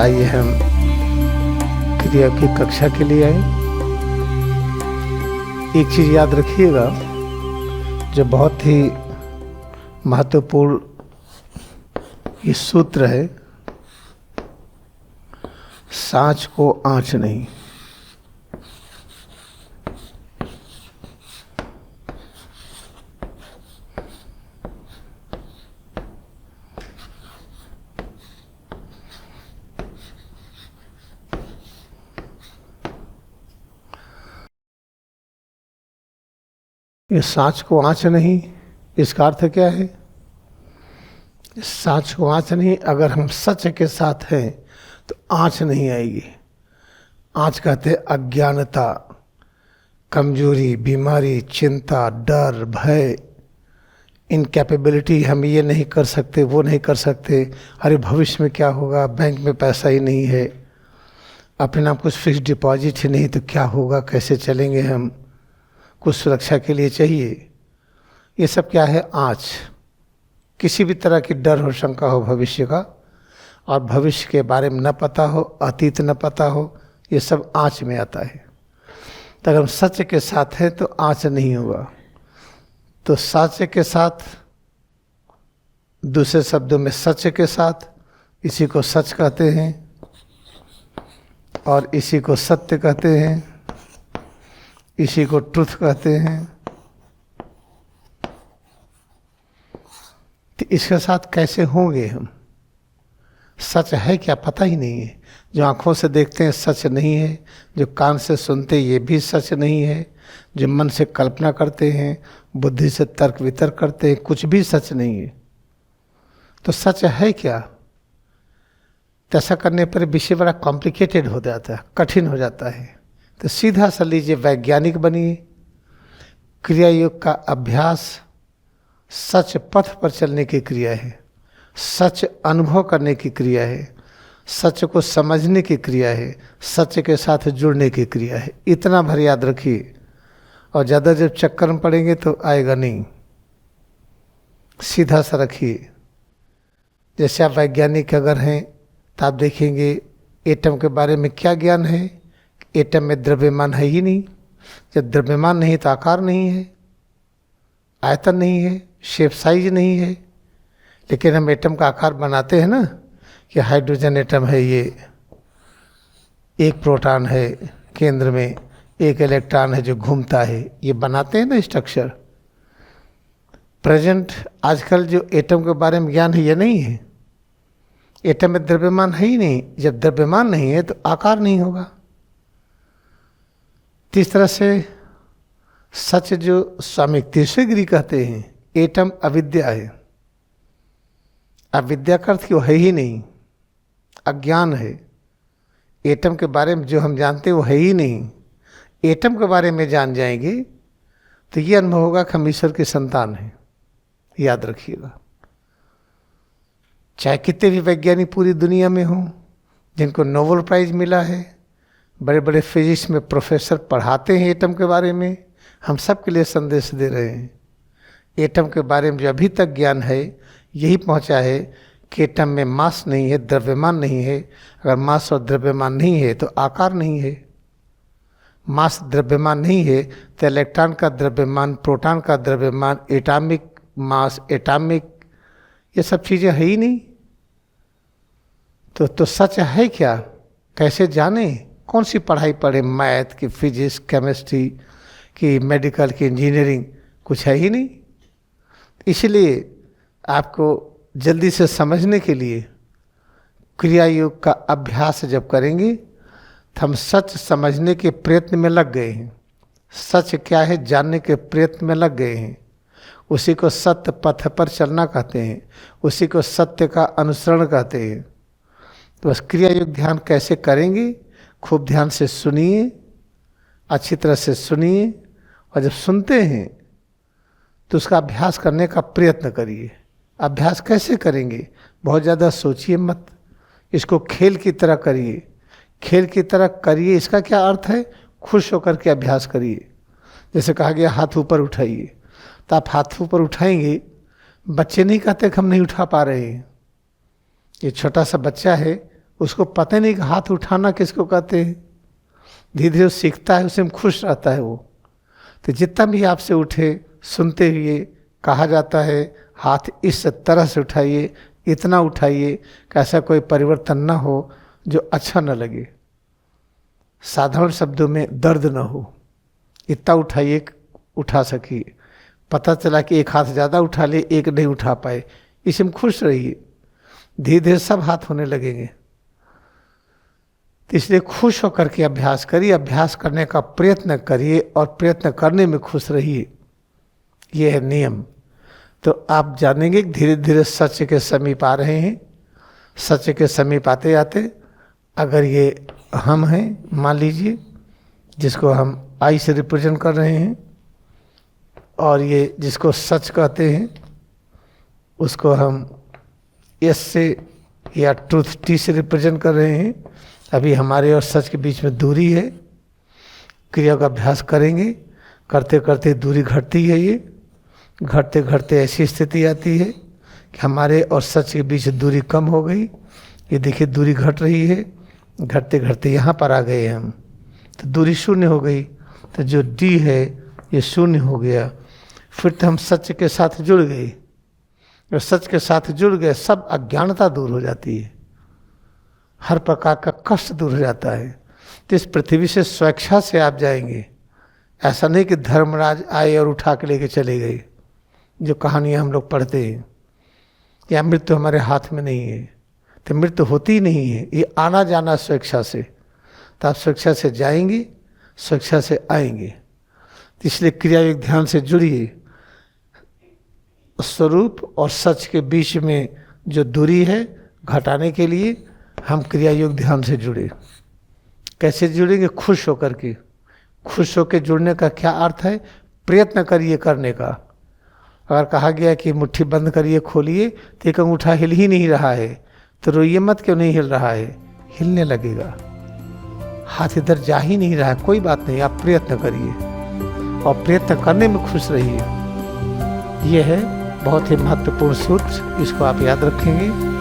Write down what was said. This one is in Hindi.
आइए हम क्रिया की कक्षा के लिए आए। एक चीज़ याद रखिएगा जो बहुत ही महत्वपूर्ण ये सूत्र है, सांच को आँच नहीं। ये सांच को आँच नहीं, इसका अर्थ क्या है? सांच को आँच नहीं, अगर हम सच के साथ हैं तो आँच नहीं आएगी। आँच कहते अज्ञानता, कमजोरी, बीमारी, चिंता, डर, भय, इनकैपेबिलिटी, हम ये नहीं कर सकते, वो नहीं कर सकते, अरे भविष्य में क्या होगा, बैंक में पैसा ही नहीं है, अपने नाम कुछ फिक्स डिपॉजिट ही नहीं तो क्या होगा, कैसे चलेंगे हम, कुछ सुरक्षा के लिए चाहिए। ये सब क्या है? आँच। किसी भी तरह की डर हो, शंका हो भविष्य का, और भविष्य के बारे में न पता हो, अतीत न पता हो, ये सब आँच में आता है। तो अगर हम सच के साथ हैं तो आँच नहीं होगा। तो सच के साथ, दूसरे शब्दों में सच के साथ, इसी को सच कहते हैं और इसी को सत्य कहते हैं, इसी को ट्रुथ कहते हैं। तो इसके साथ कैसे होंगे हम? सच है क्या पता ही नहीं है। जो आंखों से देखते हैं सच नहीं है, जो कान से सुनते ये भी सच नहीं है, जो मन से कल्पना करते हैं, बुद्धि से तर्क वितर्क करते हैं, कुछ भी सच नहीं है। तो सच है क्या? तो ऐसा करने पर विषय बड़ा कॉम्प्लिकेटेड हो जाता है, कठिन हो जाता है। तो सीधा सा लीजिए, वैज्ञानिक बनिए। क्रिया योग का अभ्यास सच पथ पर चलने की क्रिया है, सच अनुभव करने की क्रिया है, सच को समझने की क्रिया है, सच के साथ जुड़ने की क्रिया है। इतना भर याद रखिए, और ज़्यादा जब चक्कर में पड़ेंगे तो आएगा नहीं। सीधा सा रखिए। जैसे आप वैज्ञानिक अगर हैं तो आप देखेंगे एटम के बारे में क्या ज्ञान है। एटम में द्रव्यमान है ही नहीं। जब द्रव्यमान नहीं तो आकार नहीं है, आयतन नहीं है, शेप साइज नहीं है। लेकिन हम एटम का आकार बनाते हैं ना, कि हाइड्रोजन एटम है, ये एक प्रोटॉन है केंद्र में, एक इलेक्ट्रॉन है जो घूमता है, ये बनाते हैं ना स्ट्रक्चर। प्रेजेंट आजकल जो एटम के बारे में ज्ञान है ये नहीं है। एटम में द्रव्यमान है ही नहीं। जब द्रव्यमान नहीं है तो आकार नहीं होगा। इस तरह से सच जो स्वामी तीसरी कहते हैं, एटम अविद्या है। अविद्या का अर्थ वो है ही नहीं, अज्ञान है। एटम के बारे में जो हम जानते हैं वो है ही नहीं। एटम के बारे में जान जाएंगे तो ये अनुभव होगा कि हम ईश्वर की संतान हैं। याद रखिएगा। चाहे कितने भी वैज्ञानिक पूरी दुनिया में हों जिनको नोबेल प्राइज मिला है, बड़े बड़े फिजिक्स में प्रोफेसर पढ़ाते हैं एटम के बारे में, हम सब के लिए संदेश दे रहे हैं। एटम के बारे में जो अभी तक ज्ञान है यही पहुंचा है कि एटम में मास नहीं है, द्रव्यमान नहीं है। अगर मास और द्रव्यमान नहीं है तो आकार नहीं है। मास द्रव्यमान नहीं है तो इलेक्ट्रॉन का द्रव्यमान, प्रोटॉन का द्रव्यमान, एटॉमिक मास, एटॉमिक, ये सब चीज़ें है ही नहीं। तो सच है क्या? कैसे जाने? कौन सी पढ़ाई पढ़े? मैथ की, फिजिक्स, केमिस्ट्री की, मेडिकल की, इंजीनियरिंग, कुछ है ही नहीं। इसलिए आपको जल्दी से समझने के लिए क्रिया योग का अभ्यास जब करेंगे तो हम सच समझने के प्रयत्न में लग गए हैं। सच क्या है जानने के प्रयत्न में लग गए हैं। उसी को सत्य पथ पर चलना कहते हैं, उसी को सत्य का अनुसरण कहते हैं। तो बस क्रिया योग ध्यान कैसे करेंगे? खूब ध्यान से सुनिए, अच्छी तरह से सुनिए, और जब सुनते हैं तो उसका अभ्यास करने का प्रयत्न करिए। अभ्यास कैसे करेंगे? बहुत ज़्यादा सोचिए मत, इसको खेल की तरह करिए। खेल की तरह करिए, इसका क्या अर्थ है? खुश होकर के अभ्यास करिए। जैसे कहा गया हाथ ऊपर उठाइए, तो आप हाथ ऊपर उठाएंगे। बच्चे नहीं कहते कि हम नहीं उठा पा रहे हैं। ये छोटा सा बच्चा है, उसको पता नहीं कि हाथ उठाना किसको कहते हैं। धीरे धीरे सीखता है, उसे में खुश रहता है वो। तो जितना भी आपसे उठे, सुनते हुए कहा जाता है हाथ इस तरह से उठाइए, इतना उठाइए कि ऐसा कोई परिवर्तन ना हो जो अच्छा न लगे। साधारण शब्दों में दर्द न हो, इतना उठाइए उठा सकिए। पता चला कि एक हाथ ज़्यादा उठा लिए, एक नहीं उठा पाए, इसमें खुश रहिए। धीरे धीरे सब हाथ होने लगेंगे। तो इसलिए खुश होकर के अभ्यास करिए, अभ्यास करने का प्रयत्न करिए और प्रयत्न करने में खुश रहिए। ये है नियम। तो आप जानेंगे कि धीरे धीरे सच के समीप आ रहे हैं। सच के समीप आते आते अगर ये हम हैं, मान लीजिए, जिसको हम आई से रिप्रेजेंट कर रहे हैं, और ये जिसको सच कहते हैं उसको हम एस से या ट्रूथ टी से रिप्रेजेंट कर रहे हैं। अभी हमारे और सच के बीच में दूरी है। क्रिया का अभ्यास करेंगे, करते करते दूरी घटती है। ये घटते घटते ऐसी स्थिति आती है कि हमारे और सच के बीच दूरी कम हो गई। ये देखिए दूरी घट रही है, घटते घटते यहाँ पर आ गए हम, तो दूरी शून्य हो गई। तो जो डी है ये शून्य हो गया। फिर तो हम सच के साथ जुड़ गए, और सच के साथ जुड़ गए, सब अज्ञानता दूर हो जाती है, हर प्रकार का कष्ट दूर हो जाता है। तो इस पृथ्वी से स्वेच्छा से आप जाएंगे। ऐसा नहीं कि धर्मराज आए और उठा के लेके चले गए, जो कहानियाँ हम लोग पढ़ते हैं। या मृत्यु हमारे हाथ में नहीं है, तो मृत्यु होती ही नहीं है। ये आना जाना स्वेच्छा से। तो आप स्वेच्छा से जाएंगे, स्वेच्छा से आएंगे। तो इसलिए क्रिया योग ध्यान से जुड़िए। स्वरूप और सच के बीच में जो दूरी है घटाने के लिए हम क्रिया योग ध्यान से जुड़े। कैसे जुड़ेंगे? खुश होकर के। खुश होकर जुड़ने का क्या अर्थ है? प्रयत्न करिए करने का। अगर कहा गया कि मुट्ठी बंद करिए, खोलिए, तो एक अंगूठा हिल ही नहीं रहा है, तो रोइए मत, क्यों नहीं हिल रहा है, हिलने लगेगा। हाथ इधर जा ही नहीं रहा है, कोई बात नहीं, आप प्रयत्न करिए और प्रयत्न करने में खुश रहिए। यह है बहुत ही महत्वपूर्ण सूत्र, इसको आप याद रखेंगे।